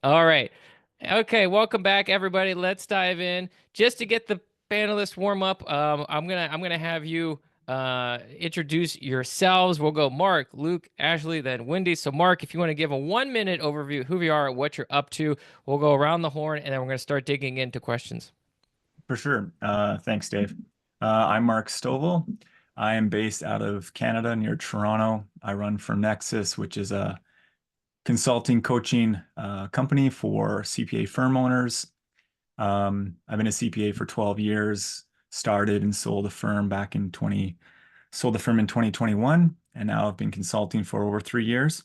All right. Okay, welcome back, everybody. Let's dive in. Just to get the panelists warm up, I'm gonna have you introduce yourselves. We'll go Mark, Luke, Ashley, then Wendy. So Mark, if you want to give a 1 minute overview of who you are, what you're up to, we'll go around the horn, and then we're gonna start digging into questions. For sure. Thanks, Dave. I'm Mark Stovel. I am based out of Canada near Toronto. I run for Nexus, which is a consulting coaching company for CPA firm owners. I've been a CPA for 12 years, started and sold the firm in 2021, and now I've been consulting for over 3 years.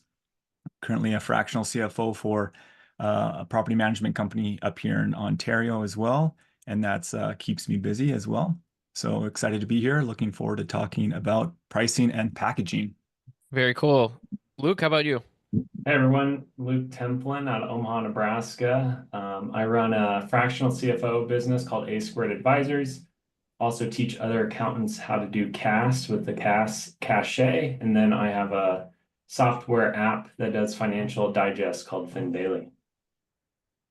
Currently a fractional CFO for a property management company up here in Ontario as well, and that's keeps me busy as well. So excited to be here. Looking forward to talking about pricing and packaging. Very cool. Luke, how about you? Hey everyone, Luke Templin out of Omaha, Nebraska. I run a fractional CFO business called A Squared Advisors. Also teach other accountants how to do CAS with the CAS cachet. And then I have a software app that does financial digest called FinBailey.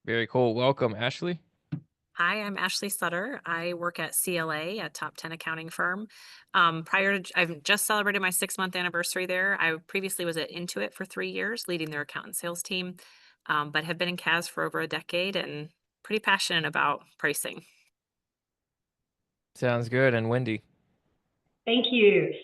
Very cool. Welcome, Ashley. Hi, I'm Ashleigh Sutter. I work at CLA, a top 10 accounting firm. I've just celebrated my 6-month anniversary there. I previously was at Intuit for 3 years, leading their accountant sales team, but have been in CAS for over a decade and pretty passionate about pricing. Sounds good. And Wendy. Thank you.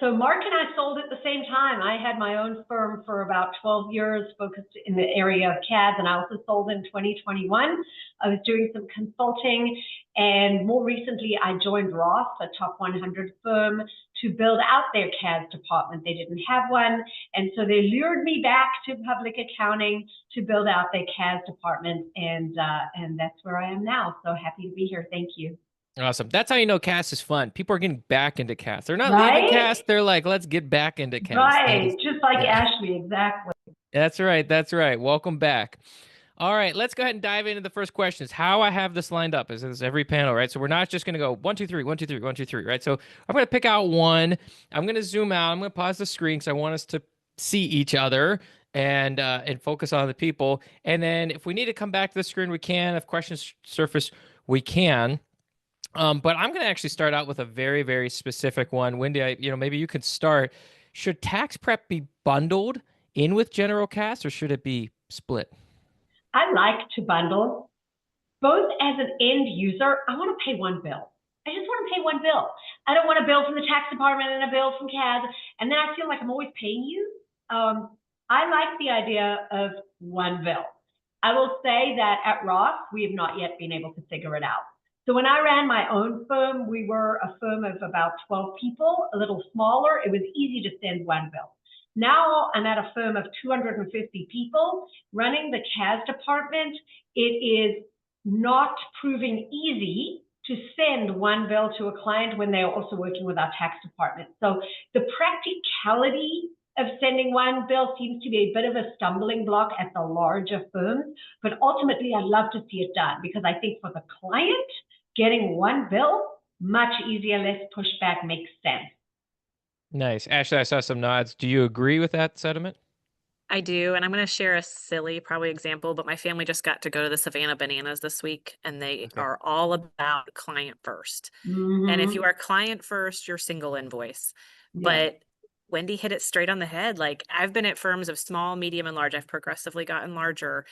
So Mark and I sold at the same time. I had my own firm for about 12 years, focused in the area of CAD, and I also sold in 2021. I was doing some consulting, and more recently I joined Roth, a top 100 firm, to build out their CAD department. They didn't have one, and so they lured me back to public accounting to build out their CAD department, and that's where I am now. So happy to be here. Thank you. Awesome. That's how you know CAS is fun. People are getting back into CAS. They're not leaving Right? CAS. They're like, let's get back into CAS. Right, just like yeah. Ashley, exactly. That's right. That's right. Welcome back. All right, let's go ahead and dive into the first questions. How I have this lined up is every panel, right? So we're not just going to go 1, 2, 3, 1, 2, 3, 1, 2, 3, right? So I'm going to pick out one. I'm going to zoom out. I'm going to pause the screen because I want us to see each other and focus on the people. And then if we need to come back to the screen, we can. If questions surface, we can. But I'm going to actually start out with a very, very specific one. Wendy, maybe you could start. Should tax prep be bundled in with general CAS or should it be split? I like to bundle. Both as an end user, I want to pay one bill. I just want to pay one bill. I don't want a bill from the tax department and a bill from CAD, and then I feel like I'm always paying you. I like the idea of one bill. I will say that at Roth, we have not yet been able to figure it out. So when I ran my own firm, we were a firm of about 12 people, a little smaller. It was easy to send one bill. Now I'm at a firm of 250 people running the CAS department. It is not proving easy to send one bill to a client when they're also working with our tax department. So the practicality of sending one bill seems to be a bit of a stumbling block at the larger firms, but ultimately I'd love to see it done because I think for the client, getting one bill, much easier, less pushback, makes sense. Nice. Ashley, I saw some nods. Do you agree with that sentiment? I do, and I'm going to share a silly, probably example, but my family just got to go to the Savannah Bananas this week, and they are all about client first. And if you are client first, you're single invoice. Yeah. But Wendy hit it straight on the head. Like I've been at firms of small, medium, and large. I've progressively gotten larger,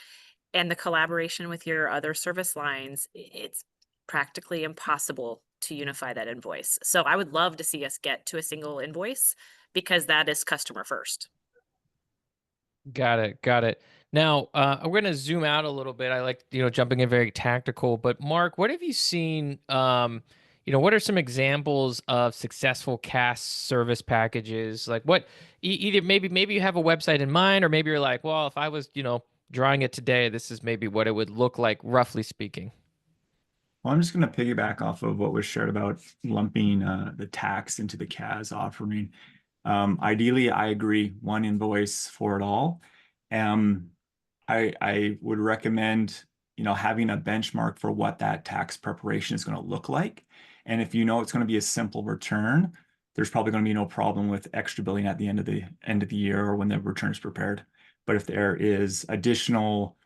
and the collaboration with your other service lines, it's practically impossible to unify that invoice. So I would love to see us get to a single invoice because that is customer first. Got it. Got it. Now, we're going to zoom out a little bit. I like, jumping in very tactical, but Mark, what have you seen? What are some examples of successful CAS service packages? Like what, either maybe you have a website in mind, or maybe you're like, well, if I was, drawing it today, this is maybe what it would look like, roughly speaking. Well, I'm just going to piggyback off of what was shared about lumping the tax into the CAS offering. Ideally, I agree, one invoice for it all. I would recommend, having a benchmark for what that tax preparation is going to look like. And if you know it's going to be a simple return, there's probably going to be no problem with extra billing at the end of the year or when the return is prepared. But if there is additional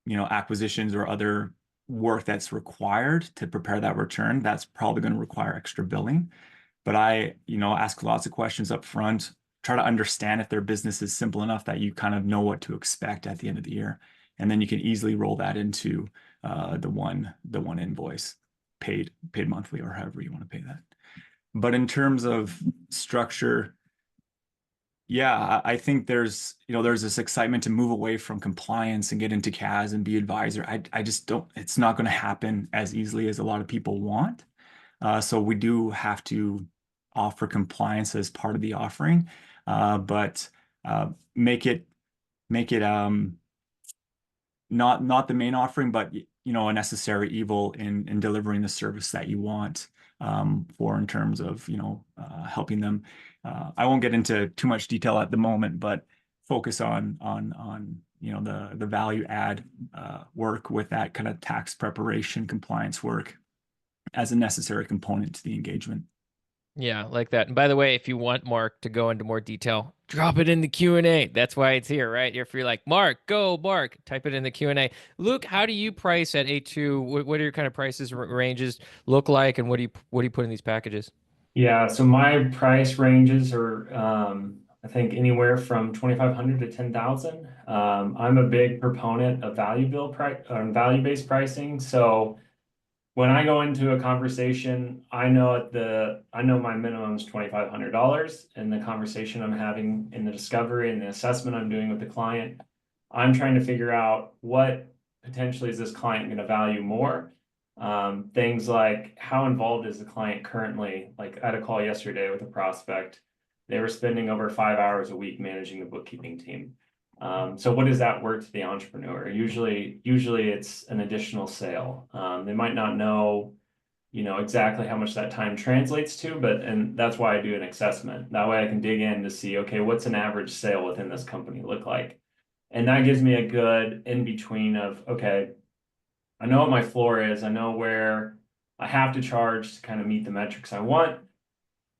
acquisitions or other work that's required to prepare that return, that's probably going to require extra billing. But I, ask lots of questions up front, try to understand if their business is simple enough that you kind of know what to expect at the end of the year. And then you can easily roll that into the one invoice paid monthly, or however you want to pay that. But in terms of structure, yeah, I think there's this excitement to move away from compliance and get into CAS and be advisor. I just don't, it's not going to happen as easily as a lot of people want. So we do have to offer compliance as part of the offering, but make it not the main offering, but a necessary evil in delivering the service that you want for, in terms of helping them. I won't get into too much detail at the moment, but focus on the value add work with that kind of tax preparation compliance work as a necessary component to the engagement. Yeah, like that. And by the way, if you want Mark to go into more detail, drop it in the Q&A. That's why it's here, right? If you're like, Mark, type it in the Q&A. Luke, how do you price at A2? What are your kind of prices ranges look like, and what do you put in these packages? Yeah, so my price ranges are I think anywhere from 2,500 to 10,000. I'm a big proponent of value-based pricing. So when I go into a conversation, I know my minimum is $2,500, and the conversation I'm having in the discovery and the assessment I'm doing with the client, I'm trying to figure out what potentially is this client going to value more. Things like, how involved is the client currently? Like, I had a call yesterday with a prospect. They were spending over 5 hours a week managing the bookkeeping team. So what does that work to the entrepreneur? Usually it's an additional sale. They might not know, exactly how much that time translates to, and that's why I do an assessment. That way I can dig in to see, okay, what's an average sale within this company look like? And that gives me a good in between of, okay, I know what my floor is. I know where I have to charge to kind of meet the metrics I want.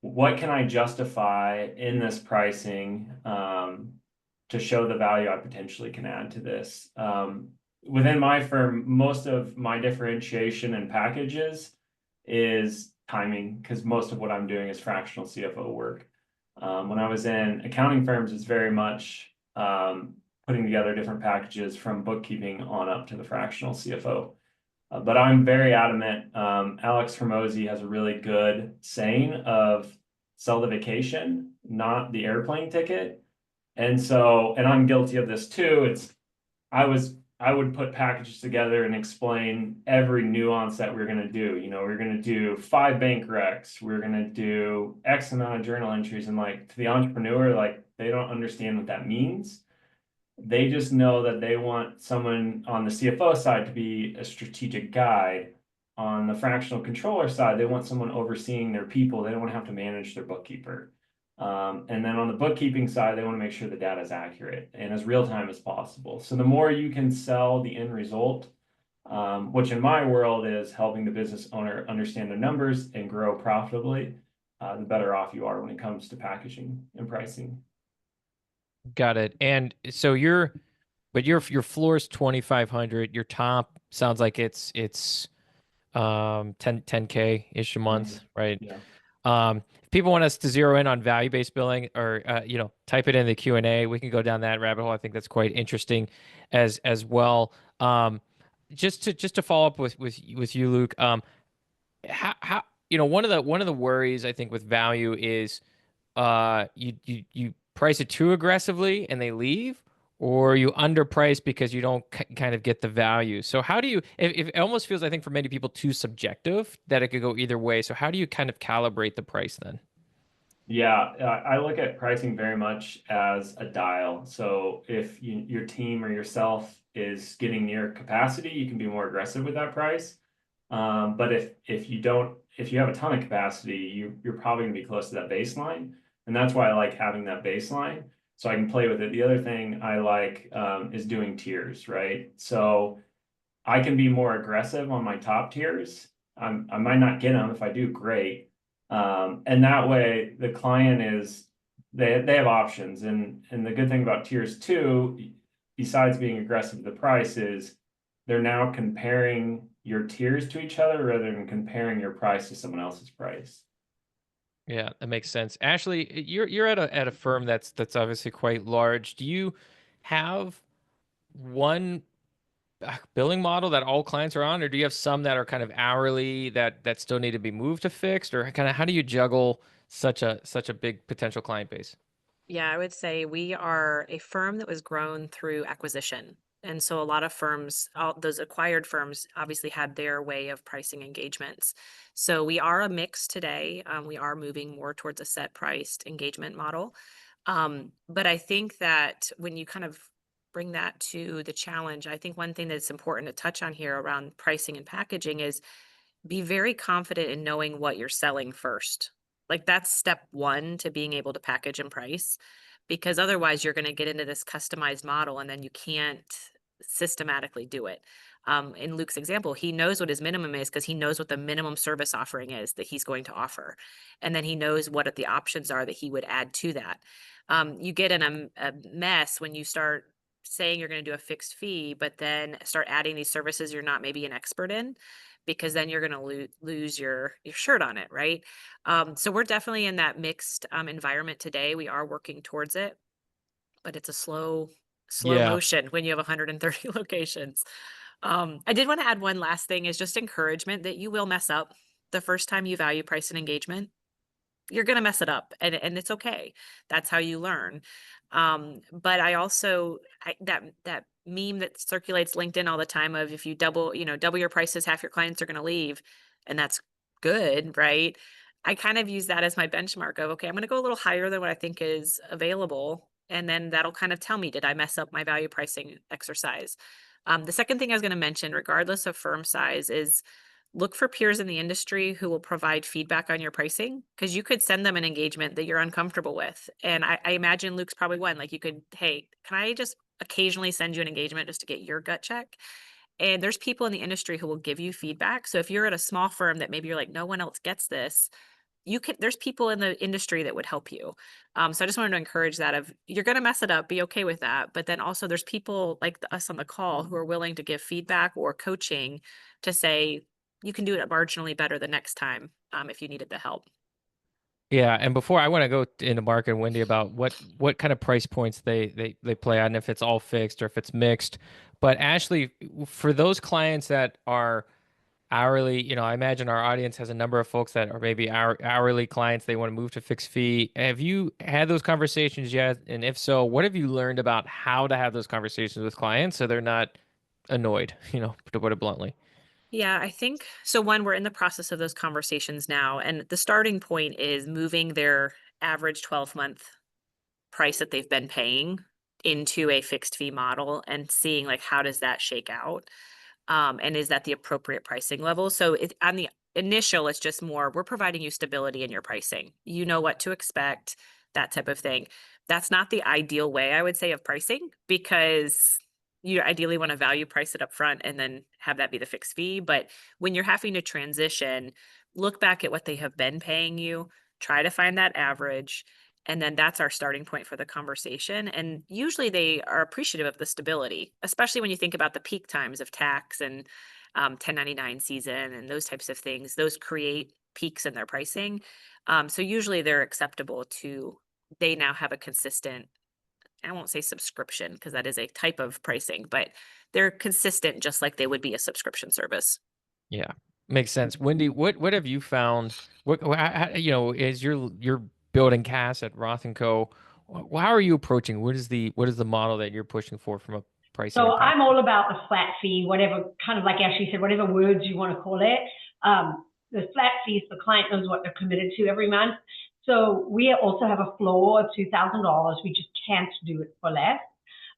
What can I justify in this pricing to show the value I potentially can add to this? Within my firm, most of my differentiation and packages is timing, because most of what I'm doing is fractional CFO work. When I was in accounting firms, it's very much putting together different packages from bookkeeping on up to the fractional CFO. But I'm very adamant. Alex Hormozy has a really good saying of sell the vacation, not the airplane ticket. And I'm guilty of this too. I would put packages together and explain every nuance that we're going to do. We're going to do 5 bank recs. We're going to do X amount of journal entries. And like, to the entrepreneur, like, they don't understand what that means. They just know that they want someone on the CFO side to be a strategic guide. On the fractional controller side, they want someone overseeing their people. They don't want to have to manage their bookkeeper. And then on the bookkeeping side, they want to make sure the data is accurate and as real time as possible. So the more you can sell the end result, which in my world is helping the business owner understand their numbers and grow profitably, the better off you are when it comes to packaging and pricing. Got it. And so your floor is 2,500. Your top sounds like it's 10K ish a month, right? Yeah. If people want us to zero in on value-based billing, or type it in the Q&A, we can go down that rabbit hole. I think that's quite interesting as well. Just to follow up with you, Luke, how one of the worries I think with value is you price it too aggressively and they leave, or you underprice because you don't kind of get the value. So how do you, if it almost feels, I think, for many people too subjective, that it could go either way. So how do you kind of calibrate the price then? Yeah, I look at pricing very much as a dial. So if your team or yourself is getting near capacity, you can be more aggressive with that price. But if you have a ton of capacity, you're probably gonna be close to that baseline. And that's why I like having that baseline, so I can play with it. The other thing I like is doing tiers, right? So I can be more aggressive on my top tiers. I might not get them. If I do, great. And that way the client they have options. And the good thing about tiers 2, besides being aggressive with the price, is they're now comparing your tiers to each other rather than comparing your price to someone else's price. Yeah, that makes sense. Ashley, you're at a firm that's obviously quite large. Do you have one billing model that all clients are on, or do you have some that are kind of hourly that still need to be moved to fixed, or kind of how do you juggle such a big potential client base? Yeah, I would say we are a firm that was grown through acquisition. And so a lot of firms, all those acquired firms obviously had their way of pricing engagements. So we are a mix today. We are moving more towards a set priced engagement model. But I think that when you kind of bring that to the challenge, I think one thing that's important to touch on here around pricing and packaging is be very confident in knowing what you're selling first. Like that's step one to being able to package and price, because otherwise you're going to get into this customized model and then you can't systematically do it. In Luke's example, he knows what his minimum is because he knows what the minimum service offering is that he's going to offer. And then he knows what the options are that he would add to that. You get in a mess when you start saying you're going to do a fixed fee, but then start adding these services you're not maybe an expert in, because then you're going to lose your shirt on it, right? So we're definitely in that mixed environment today. We are working towards it, but it's a slow Yeah. motion when you have 130 locations. I did want to add one last thing is just encouragement that you will mess up the first time you value price and engagement. You're going to mess it up, and it's okay. That's how you learn. But I also that meme that circulates LinkedIn all the time of if you double your prices, half your clients are going to leave, and that's good, right? I kind of use that as my benchmark of, okay, I'm going to go a little higher than what I think is available, and then that'll kind of tell me, did I mess up my value pricing exercise? The second thing I was going to mention, regardless of firm size, is look for peers in the industry who will provide feedback on your pricing, because you could send them an engagement that you're uncomfortable with. And I imagine Luke's probably one. Like you could, hey, can I just occasionally send you an engagement just to get your gut check? And there's people in the industry who will give you feedback. So if you're at a small firm that maybe you're like, no one else gets this, there's people in the industry that would help you. So I just wanted to encourage that of you're going to mess it up, be okay with that. But then also there's people like us on the call who are willing to give feedback or coaching to say, you can do it marginally better the next time if you needed the help. Yeah, and before I want to go into Mark and Wendy about what kind of price points they play on, if it's all fixed or if it's mixed. But Ashley, for those clients that are hourly, I imagine our audience has a number of folks that are maybe hourly clients. They want to move to fixed fee. Have you had those conversations yet? And if so, what have you learned about how to have those conversations with clients so they're not annoyed, to put it bluntly? Yeah, I think so. One, we're in the process of those conversations now. And the starting point is moving their average 12-month price that they've been paying into a fixed fee model and seeing like how does that shake out. And is that the appropriate pricing level? So on the initial, it's just more, we're providing you stability in your pricing. You know what to expect, that type of thing. That's not the ideal way, I would say, of pricing, because you ideally want to value price it up front and then have that be the fixed fee. But when you're having to transition, look back at what they have been paying you, try to find that average, and then that's our starting point for the conversation. And usually they are appreciative of the stability, especially when you think about the peak times of tax and 1099 season and those types of things. Those create peaks in their pricing. So usually they're acceptable to, they now have a consistent, I won't say subscription because that is a type of pricing, but they're consistent just like they would be a subscription service. Yeah, makes sense. Wendy, what have you found? As you're building CAS at Roth and Co. How are you approaching? What is the model that you're pushing from a pricing So and I'm package? all about the flat fee, whatever, kind of like Ashley said, whatever words you want to call it. The flat fees, the client knows what they're committed to every month. So we also have a floor of $2,000. We just can't do it for less.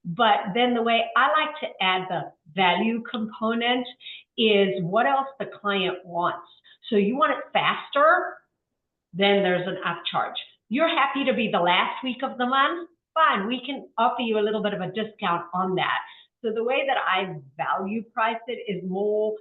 But then the way I like to add the value component is what else the client wants. So you want it faster, then there's an upcharge. You're happy to be the last week of the month? Fine, we can offer you a little bit of a discount on that. So the way that I value price it is more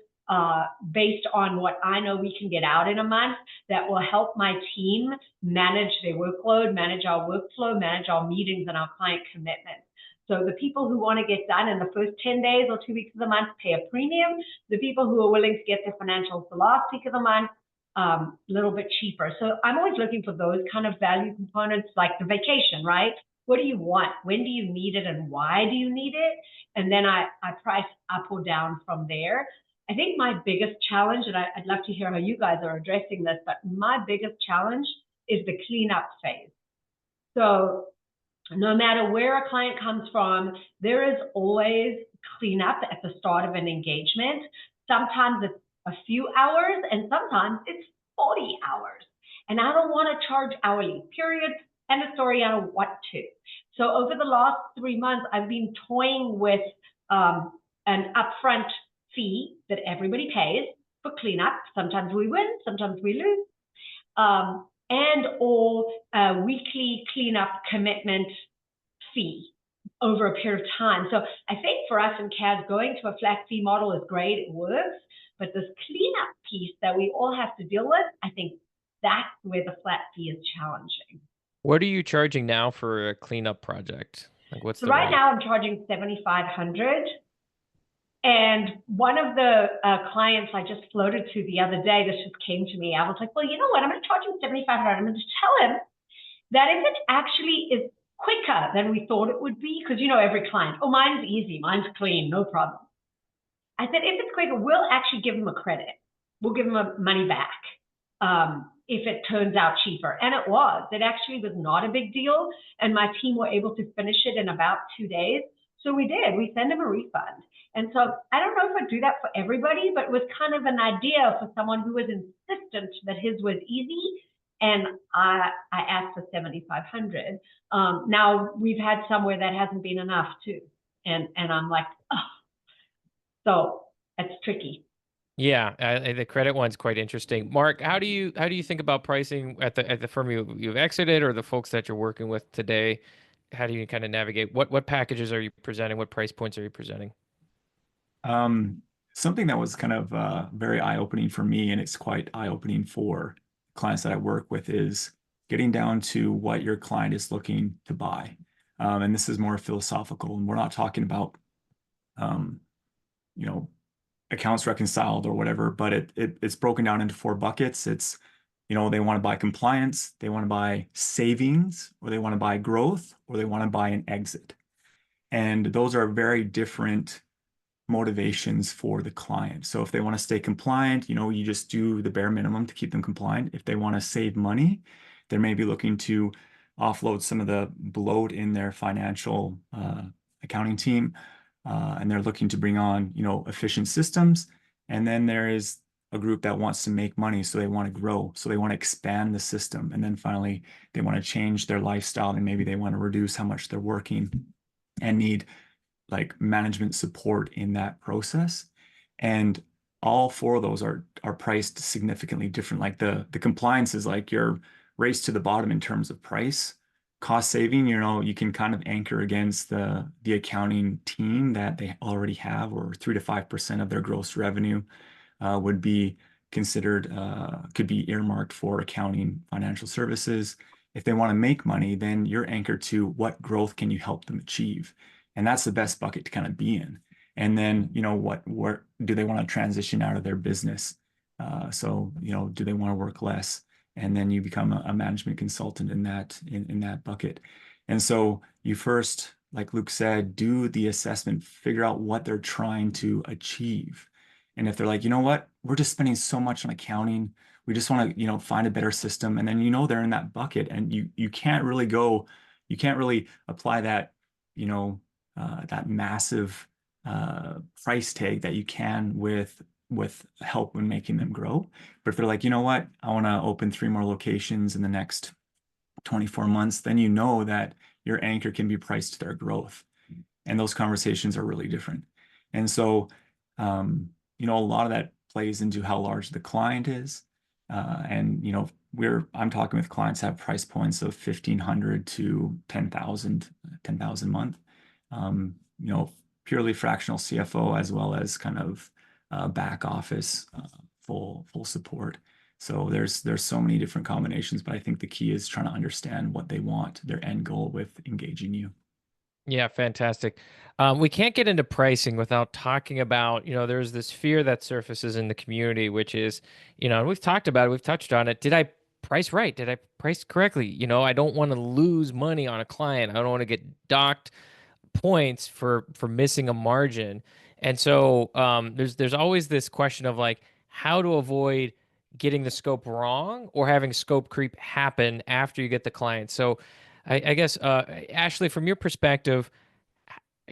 based on what I know we can get out in a month that will help my team manage their workload, manage our workflow, manage our meetings and our client commitments. So the people who want to get done in the first 10 days or 2 weeks of the month pay a premium. The people who are willing to get their financials the last week of the month, a little bit cheaper. So I'm always looking for those kind of value components, like the vacation, right? What do you want? When do you need it and why do you need it? And then I price up or down from there. I think my biggest challenge, and I'd love to hear how you guys are addressing this, but my biggest challenge is the cleanup phase. So no matter where a client comes from, there is always cleanup at the start of an engagement. Sometimes it's a few hours and sometimes it's 40 hours. And I don't want to charge hourly, period. End of story, I don't want to. So over the last 3 months, I've been toying with an upfront fee that everybody pays for cleanup. Sometimes we win, sometimes we lose. And or a weekly cleanup commitment fee over a period of time. So I think for us in CAS, going to a flat fee model is great, it works, but this cleanup piece that we all have to deal with, I think that's where the flat fee is challenging. What are you charging now for a cleanup project? Like what's So the right rate? now I'm charging $7,500. And one of the clients I just floated to the other day, this just came to me. I was like, well, you know what? I'm going to charge him $7,500. I'm going to tell him that if it actually is quicker than we thought it would be, because you know every client, oh, mine's easy, mine's clean, no problem. I said, if it's quicker, we'll actually give him a credit. We'll give him money back if it turns out cheaper. And it was. It actually was not a big deal. And my team were able to finish it in about 2 days. So we did. We sent him a refund. And so I don't know if I'd do that for everybody, but it was kind of an idea for someone who was insistent that his was easy. And I asked for $7,500. Now we've had somewhere that hasn't been enough too. And I'm like, oh, so it's tricky. Yeah, the credit one's quite interesting. Mark, how do you think about pricing at the firm you've exited or the folks that you're working with today? How do you kind of navigate? What packages are you presenting? What price points are you presenting? Something that was kind of very eye-opening for me, and it's quite eye-opening for clients that I work with, is getting down to what your client is looking to buy. And this is more philosophical, and we're not talking about, you know, accounts reconciled or whatever, but it's broken down into 4 buckets. It's, you know, they want to buy compliance, they want to buy savings, or they want to buy growth, or they want to buy an exit. And those are very different motivations for the client. So if they want to stay compliant, you know, you just do the bare minimum to keep them compliant. If they want to save money, they may be looking to offload some of the bloat in their financial accounting team. And they're looking to bring on, you know, efficient systems. And then there is a group that wants to make money. So they want to grow. So they want to expand the system. And then finally, they want to change their lifestyle, and maybe they want to reduce how much they're working and need like management support in that process. And all 4 of those are priced significantly different. Like the compliance is like your race to the bottom in terms of price. Cost saving, you know, you can kind of anchor against the accounting team that they already have, or 3 to 5% of their gross revenue would be considered, could be earmarked for accounting financial services. If they want to make money, then you're anchored to what growth can you help them achieve. And that's the best bucket to kind of be in. And then, you know, what do they want to transition out of their business? So, you know, do they want to work less? And then you become a management consultant in that bucket. And so you first, like Luke said, do the assessment, figure out what they're trying to achieve. And if they're like, you know what, we're just spending so much on accounting, we just want to, you know, find a better system. And then, you know, they're in that bucket, and you can't really apply that, you know, that massive price tag that you can with help when making them grow. But if they're like, you know what, I want to open 3 more locations in the next 24 months, then you know that your anchor can be priced to their growth. And those conversations are really different. And so, you know, a lot of that plays into how large the client is. And, you know, I'm talking with clients that have price points of 1,500 to 10,000 a month. You know, purely fractional CFO, as well as kind of back office, full support. So there's so many different combinations, but I think the key is trying to understand what they want, their end goal with engaging you. Yeah, fantastic. We can't get into pricing without talking about, there's this fear that surfaces in the community, which is, and we've talked about it, we've touched on it. Did I price right? Did I price correctly? I don't want to lose money on a client. I don't want to get docked points for missing a margin. And so there's always this question of like how to avoid getting the scope wrong or having scope creep happen after you get the client. So I guess Ashleigh, from your perspective,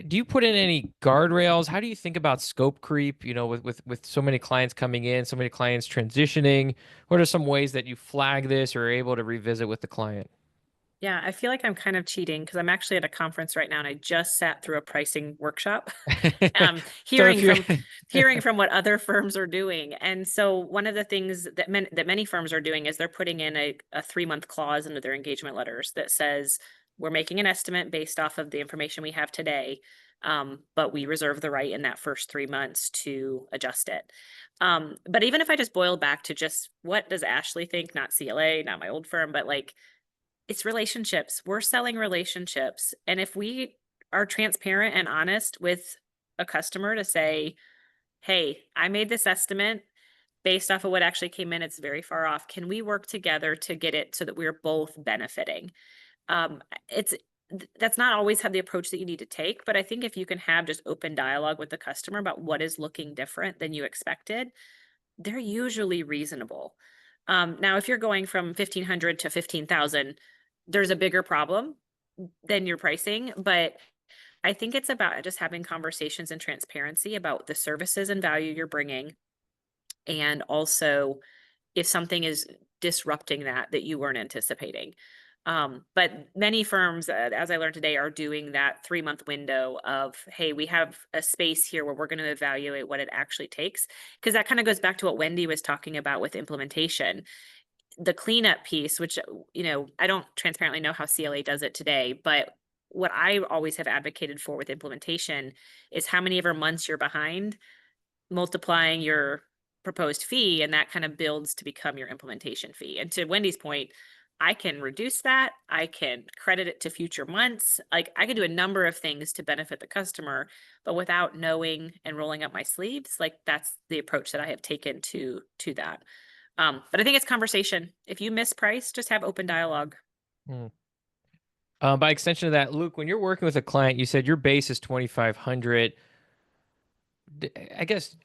do you put in any guardrails? How do you think about scope creep, with so many clients coming in, so many clients transitioning? What are some ways that you flag this or are able to revisit with the client? Yeah, I feel like I'm kind of cheating because I'm actually at a conference right now and I just sat through a pricing workshop, um, So if hearing you're from hearing from what other firms are doing. And so one of the things that many firms are doing is they're putting in a 3-month clause into their engagement letters that says we're making an estimate based off of the information we have today, but we reserve the right in that first 3 months to adjust it. But even if I just boil back to just what does Ashleigh think, not CLA, not my old firm, but like it's relationships. We're selling relationships. And if we are transparent and honest with a customer to say, hey, I made this estimate based off of what actually came in, it's very far off. Can we work together to get it so that we're both benefiting? It's that's not always have the approach that you need to take, but I think if you can have just open dialogue with the customer about what is looking different than you expected, they're usually reasonable. Now, if you're going from 1,500 to 15,000, there's a bigger problem than your pricing, but I think it's about just having conversations and transparency about the services and value you're bringing, and also if something is disrupting that you weren't anticipating. But many firms, as I learned today, are doing that 3-month window of, hey, we have a space here where we're going to evaluate what it actually takes. Because that kind of goes back to what Wendy was talking about with implementation. The cleanup piece, which, I don't transparently know how CLA does it today, but what I always have advocated for with implementation is how many ever months you're behind, multiplying your proposed fee, and that kind of builds to become your implementation fee. And to Wendy's point, I can reduce that. I can credit it to future months. Like I can do a number of things to benefit the customer, but without knowing and rolling up my sleeves, like that's the approach that I have taken to that. But I think it's conversation. If you miss price, just have open dialogue. Hmm. By extension of that, Luke, when you're working with a client, you said your base is 2,500. I guess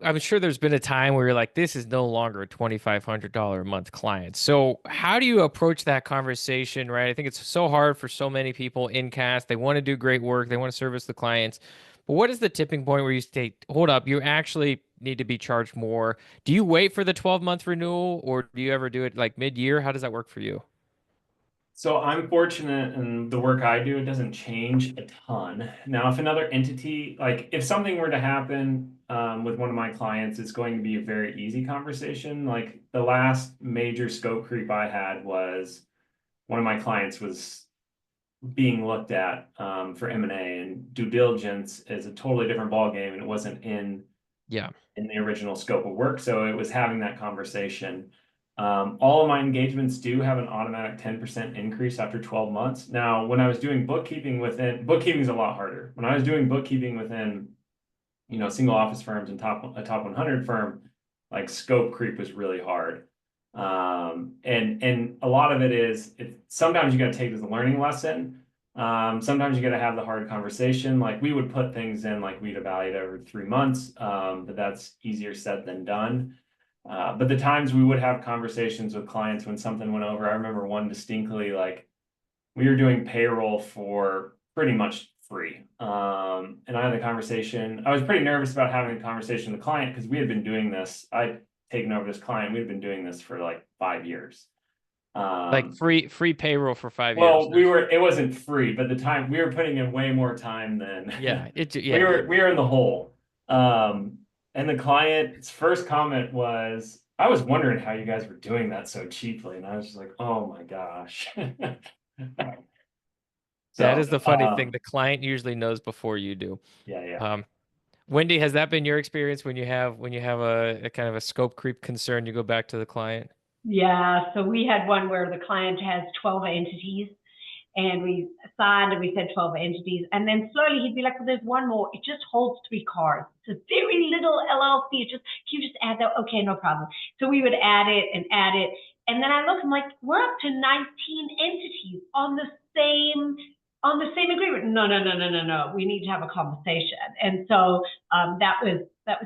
I'm sure there's been a time where you're like, this is no longer a $2,500 a month client. So how do you approach that conversation, right? I think it's so hard for so many people in CAS. They want to do great work. They want to service the clients. But what is the tipping point where you say, hold up, you actually need to be charged more? Do you wait for the 12-month renewal or do you ever do it like mid-year? How does that work for you? So I'm fortunate in the work I do, it doesn't change a ton. Now, if another entity, like if something were to happen with one of my clients, it's going to be a very easy conversation. Like the last major scope creep I had was one of my clients was being looked at for M&A, and due diligence is a totally different ballgame, and it wasn't Yeah. in the original scope of work. So it was having that conversation. All of my engagements do have an automatic 10% increase after 12 months. Now, when I was doing bookkeeping bookkeeping is a lot harder. When I was doing bookkeeping within, single office firms and a top 100 firm, like scope creep was really hard. And a lot of it is, sometimes you got to take it as a learning lesson. Sometimes you got to have the hard conversation. Like we would put things in, like we'd evaluate every 3 months, but that's easier said than done. But the times we would have conversations with clients when something went over, I remember one distinctly, like we were doing payroll for pretty much free. And I had the conversation. I was pretty nervous about having a conversation with the client because we had been doing this. I'd taken over this client. We'd been doing this for like 5 years. Like free payroll for 5 years. Well, it wasn't free, but the time we were putting in way more time than Yeah. we were in the hole. And the client's first comment was, I was wondering how you guys were doing that so cheaply. And I was just like, oh my gosh. That So, is the funny thing. The client usually knows before you do. yeah. Wendy, has that been your experience when you have a kind of a scope creep concern, you go back to the client? Yeah, so we had one where the client has 12 entities and we signed and we said 12 entities. And then slowly he'd be like, well, there's one more. It just holds 3 cars. It's a very little LLC. Can you just add that? Okay, no problem. So we would add it. And then I look, I'm like, we're up to 19 entities on the same agreement. No. We need to have a conversation. And so that was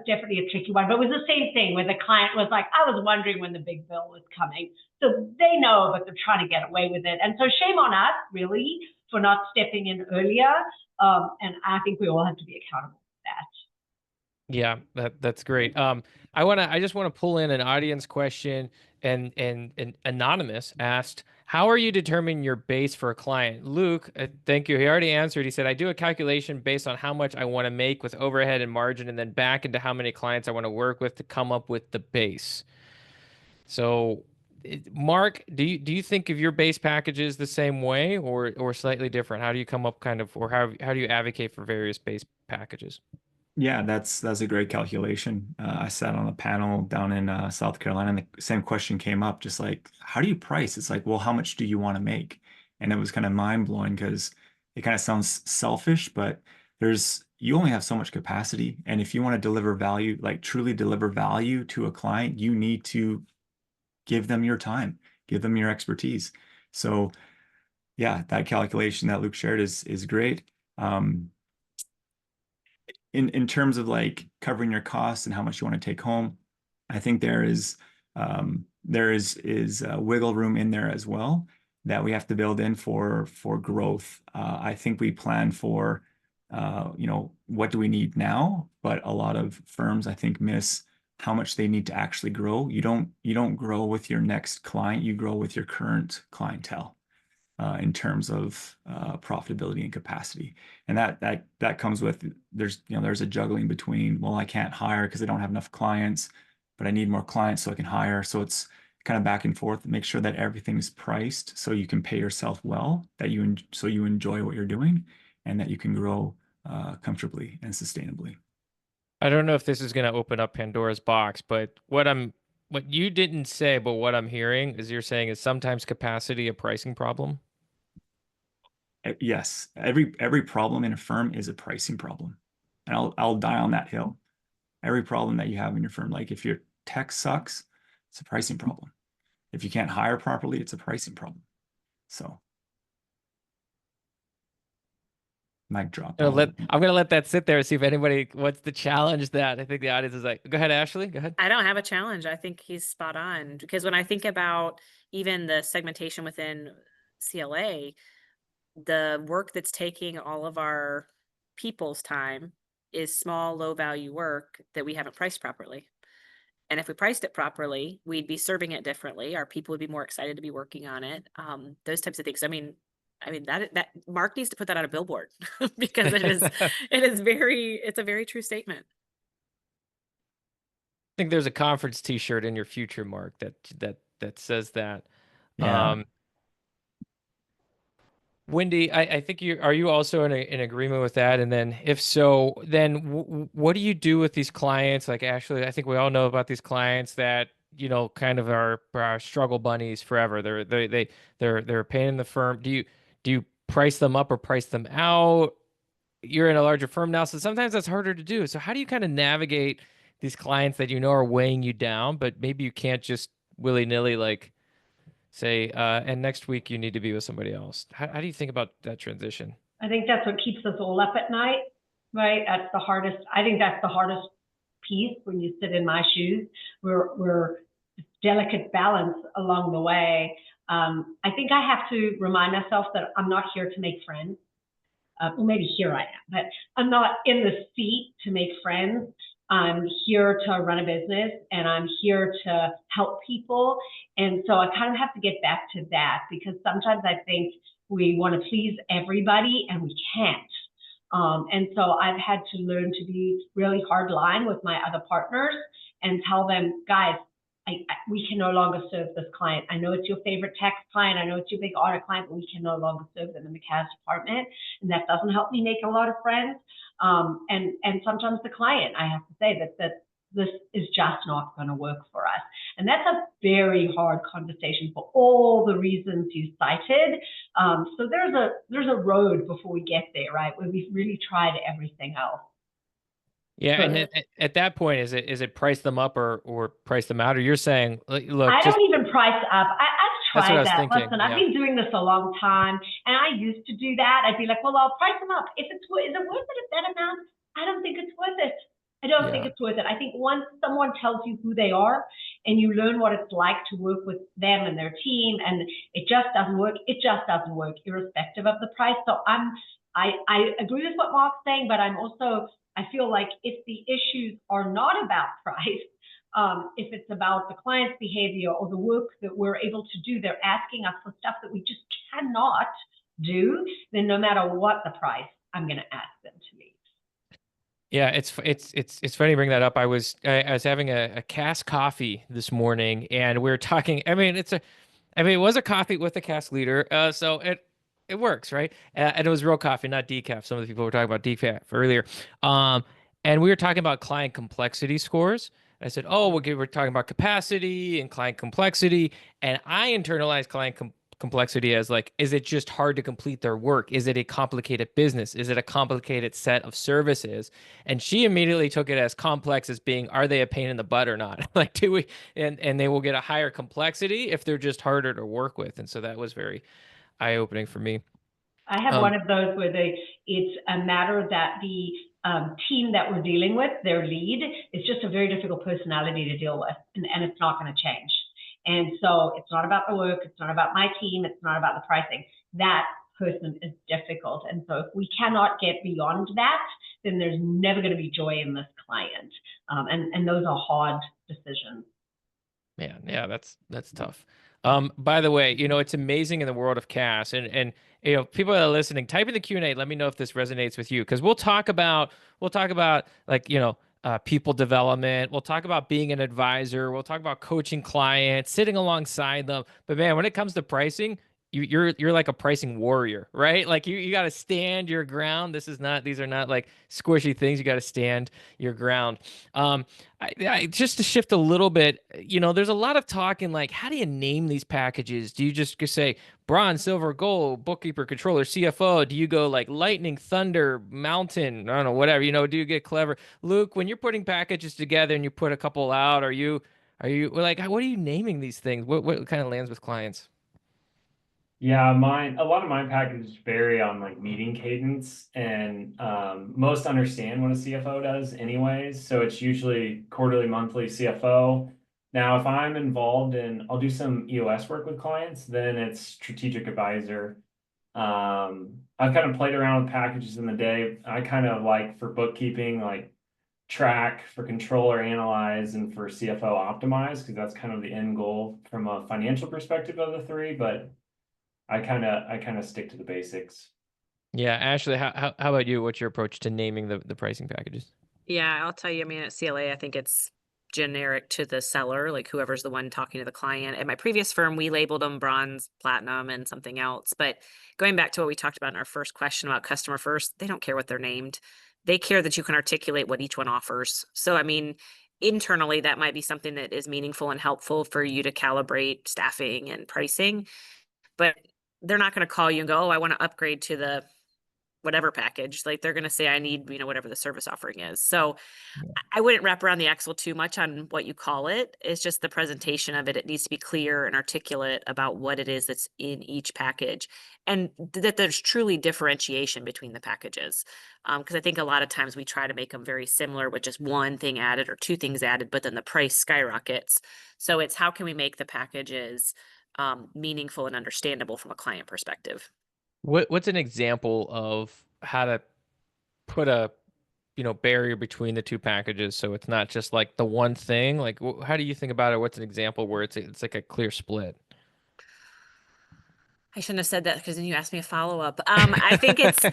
definitely a tricky one. But it was the same thing where the client was like, I was wondering when the big bill was coming. So they know, but they're trying to get away with it. And so shame on us, really, for not stepping in earlier. And I think we all have to be accountable for that. Yeah, that's great. I just want to pull in an audience question, and anonymous asked, how are you determining your base for a client? Luke, thank you. He already answered. He said, I do a calculation based on how much I want to make with overhead and margin, and then back into how many clients I want to work with to come up with the base. So, Mark, do you think of your base packages the same way, or slightly different? How do you come up or how do you advocate for various base packages? Yeah, that's a great calculation. I sat on a panel down in South Carolina, and the same question came up, just like, how do you price? It's like, well, how much do you want to make? And it was kind of mind blowing because it kind of sounds selfish, but you only have so much capacity. And if you want to deliver value, like truly deliver value to a client, you need to give them your time, give them your expertise. So yeah, that calculation that Luke shared is great. In terms of like covering your costs and how much you want to take home, I think there is wiggle room in there as well that we have to build in for growth. I think we plan for what do we need now, but a lot of firms I think miss how much they need to actually grow. You don't grow with your next client, you grow with your current clientele. In terms of profitability and capacity, and that comes with there's a juggling between, well, I can't hire because I don't have enough clients, but I need more clients so I can hire. So it's kind of back and forth. Make sure that everything is priced so you can pay yourself well, so you enjoy what you're doing, and that you can grow comfortably and sustainably. I don't know if this is going to open up Pandora's box, but what you didn't say, but what I'm hearing is you're saying is sometimes capacity a pricing problem. Yes, every problem in a firm is a pricing problem, and I'll die on that hill. Every problem that you have in your firm, like if your tech sucks, it's a pricing problem. If you can't hire properly, it's a pricing problem. So, mic drop. I'm gonna let that sit there and see if anybody wants to challenge that. I think the audience is like, go ahead, Ashleigh, go ahead. I don't have a challenge. I think he's spot on, because when I think about even the segmentation within CLA, the work that's taking all of our people's time is small, low value work that we haven't priced properly. And if we priced it properly, we'd be serving it differently. Our people would be more excited to be working on it. Those types of things. I mean, that Mark needs to put that on a billboard because it's a very true statement. I think there's a conference T-shirt in your future, Mark, that says that. Yeah. Wendy, I think are you also in agreement with that? And then if so, then what do you do with these clients? Like Ashleigh, I think we all know about these clients that, kind of are struggle bunnies forever. They're a pain in the firm. Do you price them up or price them out? You're in a larger firm now, so sometimes that's harder to do. So how do you kind of navigate these clients that are weighing you down, but maybe you can't just willy-nilly like say, and next week you need to be with somebody else. How do you think about that transition? I think that's what keeps us all up at night, right? That's the hardest. I think that's the hardest piece when you sit in my shoes. We're delicate balance along the way. I think I have to remind myself that I'm not here to make friends. Well, maybe here I am, but I'm not in the seat to make friends. I'm here to run a business, and I'm here to help people. And so I kind of have to get back to that, because sometimes I think we want to please everybody and we can't. And so I've had to learn to be really hard line with my other partners and tell them, guys, we can no longer serve this client. I know it's your favorite tax client. I know it's your big audit client, but we can no longer serve them in the CAS department. And that doesn't help me make a lot of friends. And sometimes the client, I have to say that this is just not going to work for us. And that's a very hard conversation for all the reasons you cited. So there's a road before we get there, right? Where we've really tried everything else. Yeah, So and at that point, is it price them up or price them out? Or you're saying, look, I just don't even price up. I've that's what I tried was that. thinking. Listen, I've Yeah. been doing this a long time, and I used to do that. I'd be like, well, I'll price them up. If it's is it worth it at that amount? I don't think it's worth it. I don't think Yeah. it's worth it. I think once someone tells you who they are and you learn what it's like to work with them and their team, and it just doesn't work, it just doesn't work, irrespective of the price. So I agree with what Mark's saying, but I feel like if the issues are not about price, if it's about the client's behavior or the work that we're able to do, they're asking us for stuff that we just cannot do, then no matter what the price, I'm going to ask them to leave. Yeah, it's funny you bring that up. I was having a CAS coffee this morning, and we were talking. I mean, it was a coffee with a CAS leader, so it works, right? And it was real coffee, not decaf. Some of the people were talking about decaf earlier, and we were talking about client complexity scores. I said, "Oh, we're talking about capacity and client complexity," and I internalized client complexity as like, is it just hard to complete their work? Is it a complicated business? Is it a complicated set of services? And she immediately took it as complex as being, are they a pain in the butt or not? Like, do we, and they will get a higher complexity if they're just harder to work with. And so that was very eye-opening for me. I have one of those where it's a matter that the team that we're dealing with, their lead, is just a very difficult personality to deal with, and it's not going to change. And so it's not about the work, it's not about my team, it's not about the pricing. That person is difficult. And so if we cannot get beyond that, then there's never going to be joy in this client. And those are hard decisions. Man, yeah, that's tough. By the way, it's amazing in the world of CAS, and people that are listening, type in the Q&A. Let me know if this resonates with you, because we'll talk about like people development. We'll talk about being an advisor. We'll talk about coaching clients, sitting alongside them. But man, when it comes to pricing, you're like a pricing warrior, right? Like you got to stand your ground. These are not like squishy things. You got to stand your ground. Just to shift a little bit, there's a lot of talk in like, how do you name these packages? Do you just say bronze, silver, gold, bookkeeper, controller, CFO? Do you go like lightning, thunder, mountain? I don't know, whatever. Do you get clever? Luke, when you're putting packages together and you put a couple out, are you like, what are you naming these things? What kind of lands with clients? Yeah, a lot of my packages vary on like meeting cadence, and most understand what a CFO does anyways. So it's usually quarterly, monthly CFO. Now, if I'm involved I'll do some EOS work with clients, then it's strategic advisor. I've kind of played around with packages in the day. I kind of like for bookkeeping, like track, for controller, analyze, and for CFO optimize, because that's kind of the end goal from a financial perspective of the three. But I kind of stick to the basics. Yeah, Ashley, how about you? What's your approach to naming the pricing packages? Yeah, I'll tell you, I mean, at CLA, I think it's generic to the seller, like whoever's the one talking to the client. At my previous firm, we labeled them bronze, platinum, and something else. But going back to what we talked about in our first question about customer first, they don't care what they're named. They care that you can articulate what each one offers. So, I mean, internally, that might be something that is meaningful and helpful for you to calibrate staffing and pricing. But they're not going to call you and go, oh, I want to upgrade to the whatever package. Like they're going to say, I need, whatever the service offering is. So I wouldn't wrap around the axle too much on what you call it. It's just the presentation of it. It needs to be clear and articulate about what it is that's in each package, and that there's truly differentiation between the packages. Because I think a lot of times we try to make them very similar with just one thing added or two things added, but then the price skyrockets. So it's how can we make the packages meaningful and understandable from a client perspective. What's an example of how to put a barrier between the two packages, so it's not just like the one thing? Like, how do you think about it? What's an example where it's like a clear split? I shouldn't have said that because then you asked me a follow-up. I think it's,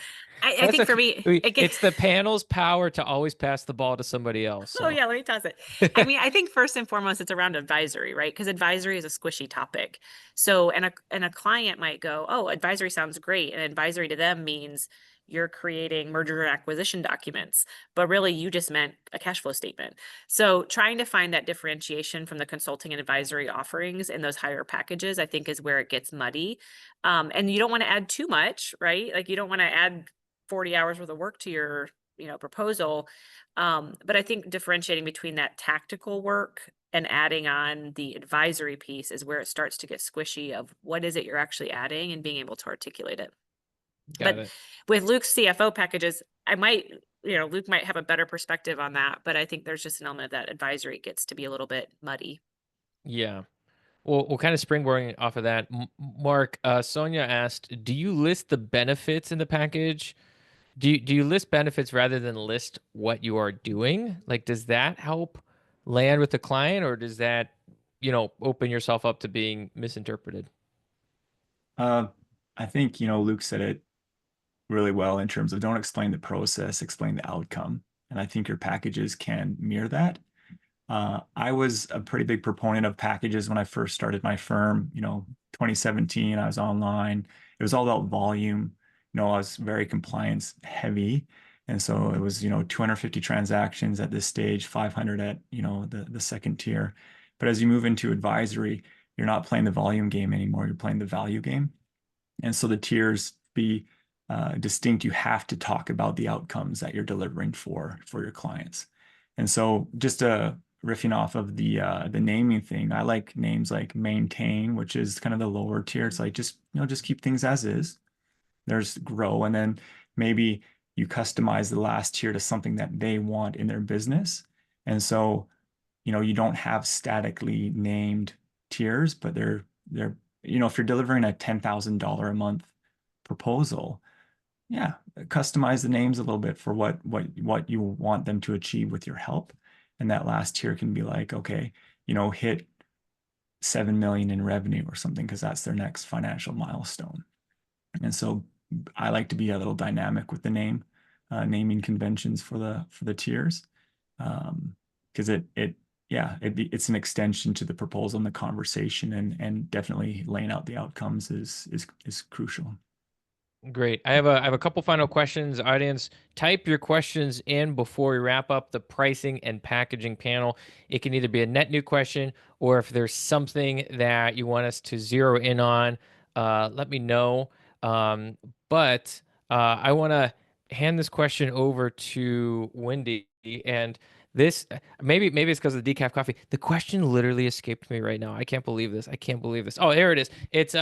I think for me, it's the panel's power to always pass the ball to somebody else. So. Oh yeah, let me toss it. I mean, I think first and foremost, it's around advisory, right? Because advisory is a squishy topic. So, and a client might go, oh, advisory sounds great. And advisory to them means you're creating merger and acquisition documents, but really you just meant a cash flow statement. So trying to find that differentiation from the consulting and advisory offerings in those higher packages, I think, is where it gets muddy. And you don't want to add too much, right? Like you don't want to add 40 hours worth of work to your, proposal. But I think differentiating between that tactical work and adding on the advisory piece is where it starts to get squishy of what is it you're actually adding and being able to articulate it. Got But it. with Luke's CFO packages, Luke might have a better perspective on that, but I think there's just an element of that advisory gets to be a little bit muddy. Yeah. Well, we'll kind of springboarding off of that. Mark, Sonia asked, do you list the benefits in the package? Do you list benefits rather than list what you are doing? Like, does that help land with the client, or does that, open yourself up to being misinterpreted? I think, Luke said it really well in terms of don't explain the process, explain the outcome. And I think your packages can mirror that. I was a pretty big proponent of packages when I first started my firm, 2017, I was online. It was all about volume. I was very compliance heavy. And so it was, 250 transactions at this stage, 500 at, the second tier. But as you move into advisory, you're not playing the volume game anymore. You're playing the value game. And so the tiers be distinct. You have to talk about the outcomes that you're delivering for your clients. And so just riffing off of the naming thing, I like names like maintain, which is kind of the lower tier. It's like just keep things as is. There's grow, and then maybe you customize the last tier to something that they want in their business. And so, you don't have statically named tiers, but they're if you're delivering a $10,000 a month proposal, yeah, customize the names a little bit for what you want them to achieve with your help. And that last tier can be like, okay, hit 7 million in revenue or something, because that's their next financial milestone. And so I like to be a little dynamic with the naming conventions for the tiers, because it's an extension to the proposal and the conversation, and definitely laying out the outcomes is crucial. Great. I have a couple final questions. Audience, type your questions in before we wrap up the pricing and packaging panel. It can either be a net new question, or if there's something that you want us to zero in on, let me know. But I want to hand this question over to Wendy, and this maybe it's because of the decaf coffee. The question literally escaped me right now. I can't believe this. Oh, there it is. It's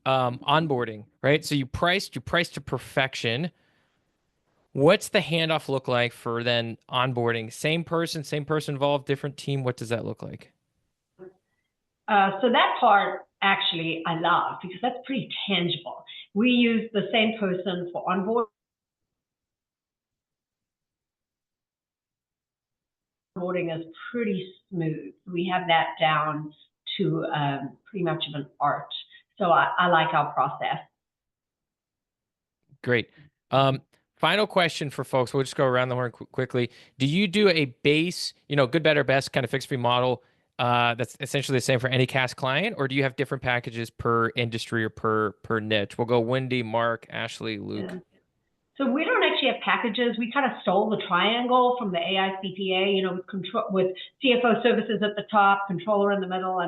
onboarding, right? So you priced to perfection. What's the handoff look like for then onboarding? Same person involved, different team. What does that look like? So that part actually I love, because that's pretty tangible. We use the same person for onboarding is pretty smooth. We have that down to pretty much of an art. So I like our process. Great. Final question for folks. We'll just go around the horn quickly. Do you do a base, good, better, best kind of fixed fee model that's essentially the same for any CAS client, or do you have different packages per industry or per niche? We'll go Wendy, Mark, Ashleigh, Luke. Yeah. So we don't actually have packages. We kind of stole the triangle from the AICPA, with CFO services at the top, controller in the middle,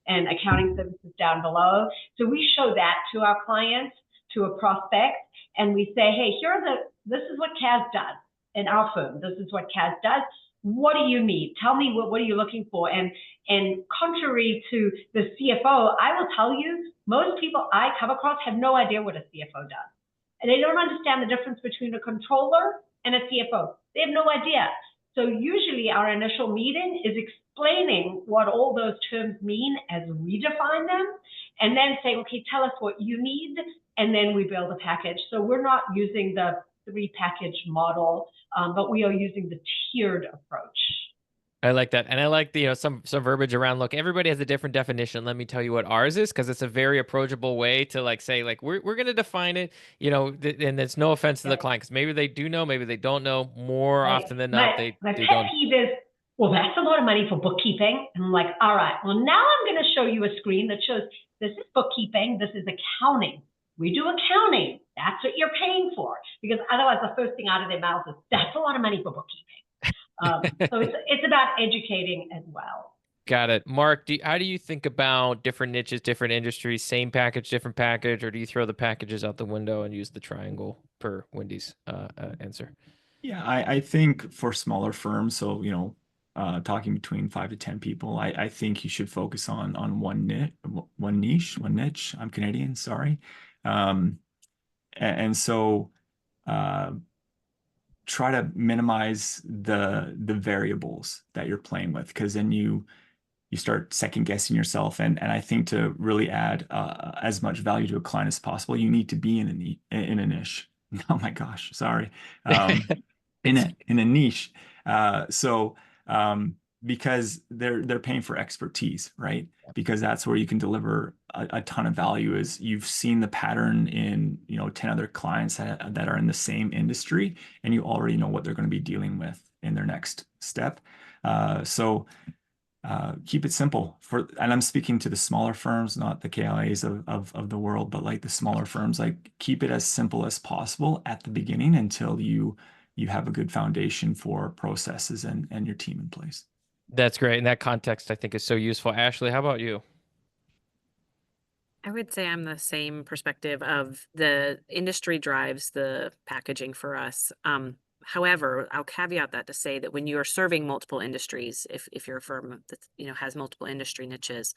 and accounting services down below. So we show that to our clients, to a prospect, and we say, hey, this is what CAS does in our firm. This is what CAS does. What do you need? Tell me what are you looking for? And contrary to the CFO, I will tell you, most people I come across have no idea what a CFO does. And they don't understand the difference between a controller and a CFO. They have no idea. So usually our initial meeting is explaining what all those terms mean as we define them, and then say, okay, tell us what you need, and then we build a package. So we're not using the 3-package model, but we are using the tiered approach. I like that. And I like the, some verbiage around, look, everybody has a different definition. Let me tell you what ours is, because it's a very approachable way to say, we're going to define it, and it's no offense to the client, because maybe they do know, maybe they don't know. More often than not, they pet don't. peeve is, well, that's a lot of money for bookkeeping. And I'm like, all right, well, now I'm going to show you a screen that shows this is bookkeeping, this is accounting. We do accounting. That's what you're paying for. Because otherwise the first thing out of their mouth is, that's a lot of money for bookkeeping. So it's about educating as well. Got it. Mark, how do you think about different niches, different industries, same package, different package, or do you throw the packages out the window and use the triangle per Wendy's answer? Yeah, I think for smaller firms, so talking between 5 to 10 people, I think you should focus on one niche. I'm Canadian, sorry. And so try to minimize the variables that you're playing with, because then you start second guessing yourself. And I think to really add as much value to a client as possible, you need to be in a niche. Oh my gosh, sorry. In a niche. Because they're paying for expertise, right? Because that's where you can deliver a ton of value. Is you've seen the pattern in 10 other clients that are in the same industry, and you already know what they're going to be dealing with in their next step. Keep it simple and I'm speaking to the smaller firms, not the KLAs of the world, but like the smaller firms, like keep it as simple as possible at the beginning until you have a good foundation for processes and your team in place. That's great. And that context, I think, is so useful. Ashleigh, how about you? I would say I'm the same perspective of the industry drives the packaging for us. However, I'll caveat that to say that when you are serving multiple industries, if you're a firm that has multiple industry niches,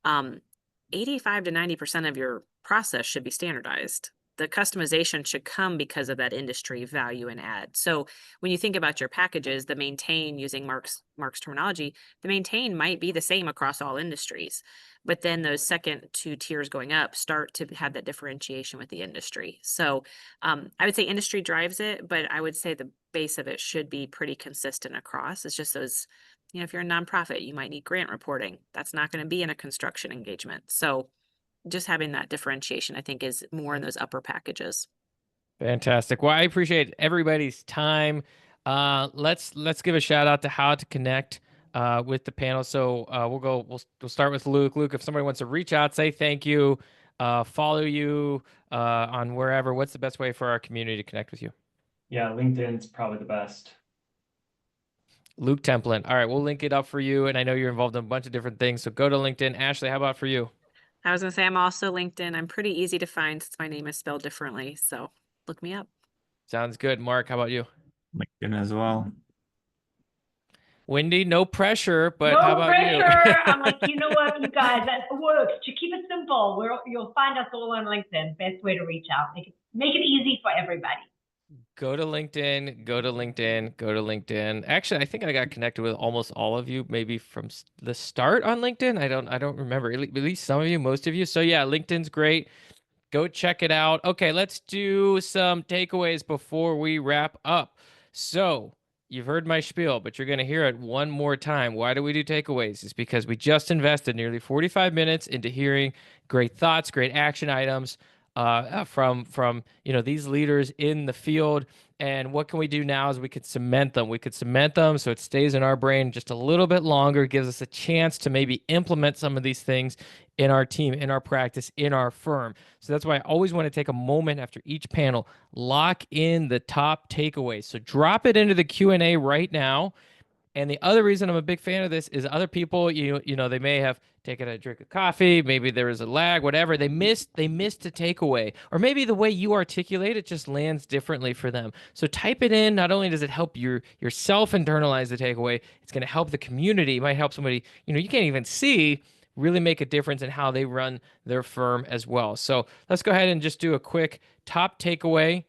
85 to 90% of your process should be standardized. The customization should come because of that industry value and add. So when you think about your packages, the maintain, using Mark's terminology, the maintain might be the same across all industries. But then those second two tiers going up start to have that differentiation with the industry. So I would say industry drives it, but I would say the base of it should be pretty consistent across. It's just those, if you're a nonprofit, you might need grant reporting. That's not going to be in a construction engagement. So just having that differentiation, I think, is more in those upper packages. Fantastic. Well, I appreciate everybody's time. Let's give a shout out to how to connect with the panel. So we'll start with Luke. Luke, if somebody wants to reach out, say thank you, follow you on wherever, what's the best way for our community to connect with you? Yeah, LinkedIn's probably the best. Luke Templin. All right, we'll link it up for you. And I know you're involved in a bunch of different things. So go to LinkedIn. Ashleigh, how about for you? I was going to say I'm also LinkedIn. I'm pretty easy to find since my name is spelled differently. So look me up. Sounds good. Mark, how about you? LinkedIn as well. Wendy, no pressure, but no how about pressure. you? I'm like, you know what, you guys, that works. To keep it simple, you'll find us all on LinkedIn. Best way to reach out. Make it easy for everybody. Go to LinkedIn, go to LinkedIn, go to LinkedIn. Actually, I think I got connected with almost all of you, maybe from the start on LinkedIn. I don't remember. At least some of you, most of you. So yeah, LinkedIn's great. Go check it out. Okay, let's do some takeaways before we wrap up. So you've heard my spiel, but you're going to hear it one more time. Why do we do takeaways? It's because we just invested nearly 45 minutes into hearing great thoughts, great action items from these leaders in the field. And what can we do now is we could cement them. We could cement them so it stays in our brain just a little bit longer, gives us a chance to maybe implement some of these things in our team, in our practice, in our firm. So that's why I always want to take a moment after each panel, lock in the top takeaways. So drop it into the Q&A right now. And the other reason I'm a big fan of this is other people, they may have taken a drink of coffee, maybe there was a lag, whatever. They missed a takeaway, or maybe the way you articulate it just lands differently for them. So type it in. Not only does it help yourself internalize the takeaway, it's going to help the community. It might help somebody, you can't even see, really make a difference in how they run their firm as well. So let's go ahead and just do a quick top takeaway.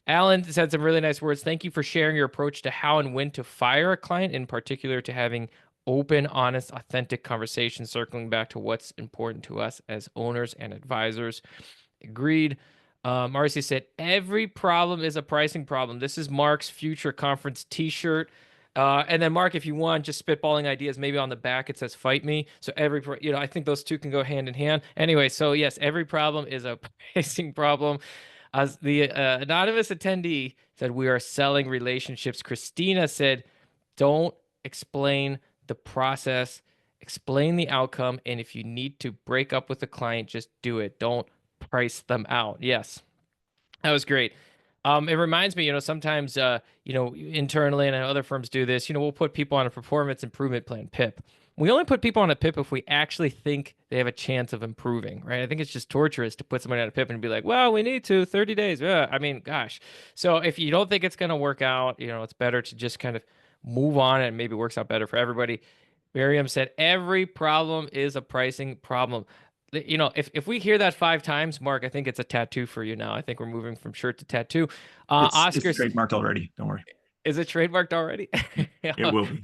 Alan said some really nice words. Thank you for sharing your approach to how and when to fire a client, in particular to having open, honest, authentic conversations, circling back to what's important to us as owners and advisors. Agreed. Marcy said, every problem is a pricing problem. This is Mark's future conference t-shirt. And then Mark, if you want, just spitballing ideas, maybe on the back it says "fight me." So I think those two can go hand in hand. Anyway, so yes, every problem is a pricing problem. As the anonymous attendee said, we are selling relationships. Christina said, don't explain the process, explain the outcome, and if you need to break up with the client, just do it. Don't price them out. Yes. That was great. It reminds me, sometimes, internally, and I know other firms do this, we'll put people on a performance improvement plan, PIP. We only put people on a PIP if we actually think they have a chance of improving, right? I think it's just torturous to put somebody on a PIP and be like, well, we need to 30 days. Yeah. I mean, gosh. So if you don't think it's going to work out, it's better to just kind of move on, and maybe works out better for everybody. Miriam said, every problem is a pricing problem. If we hear that 5 times, Mark, I think it's a tattoo for you now. I think we're moving from shirt to tattoo. It's Oscar, trademarked already. Don't worry. is it trademarked already? It will be.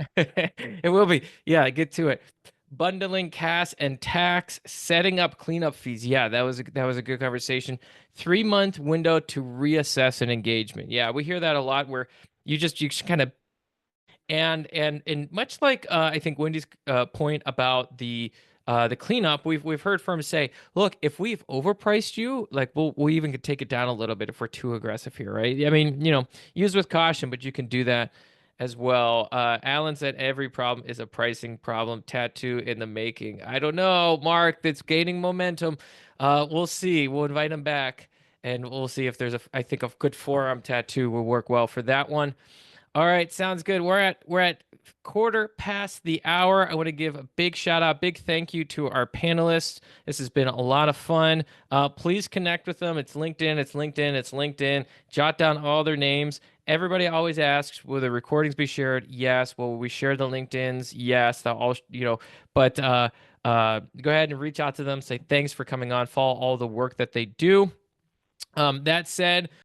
It will be. Yeah, get to it. Bundling CAS and tax, setting up cleanup fees. Yeah, that was a good conversation. 3-month window to reassess an engagement. Yeah, we hear that a lot, where you kind of, and much like I think Wendy's point about the cleanup, we've heard firms say, look, if we've overpriced you, like we'll even could take it down a little bit if we're too aggressive here, right? I mean, use with caution, but you can do that as well. Alan said every problem is a pricing problem. Tattoo in the making. I don't know, Mark. That's gaining momentum. We'll see. We'll invite him back, and we'll see if there's I think a good forearm tattoo will work well for that one. All right, sounds good. We're at quarter past the hour. I want to give a big shout out, big thank you to our panelists. This has been a lot of fun. Please connect with them. It's LinkedIn, it's LinkedIn, it's LinkedIn. Jot down all their names. Everybody always asks, will the recordings be shared? Yes. Will we share the LinkedIns? Yes. They'll all, but go ahead and reach out to them. Say thanks for coming on. Follow all the work that they do. That said,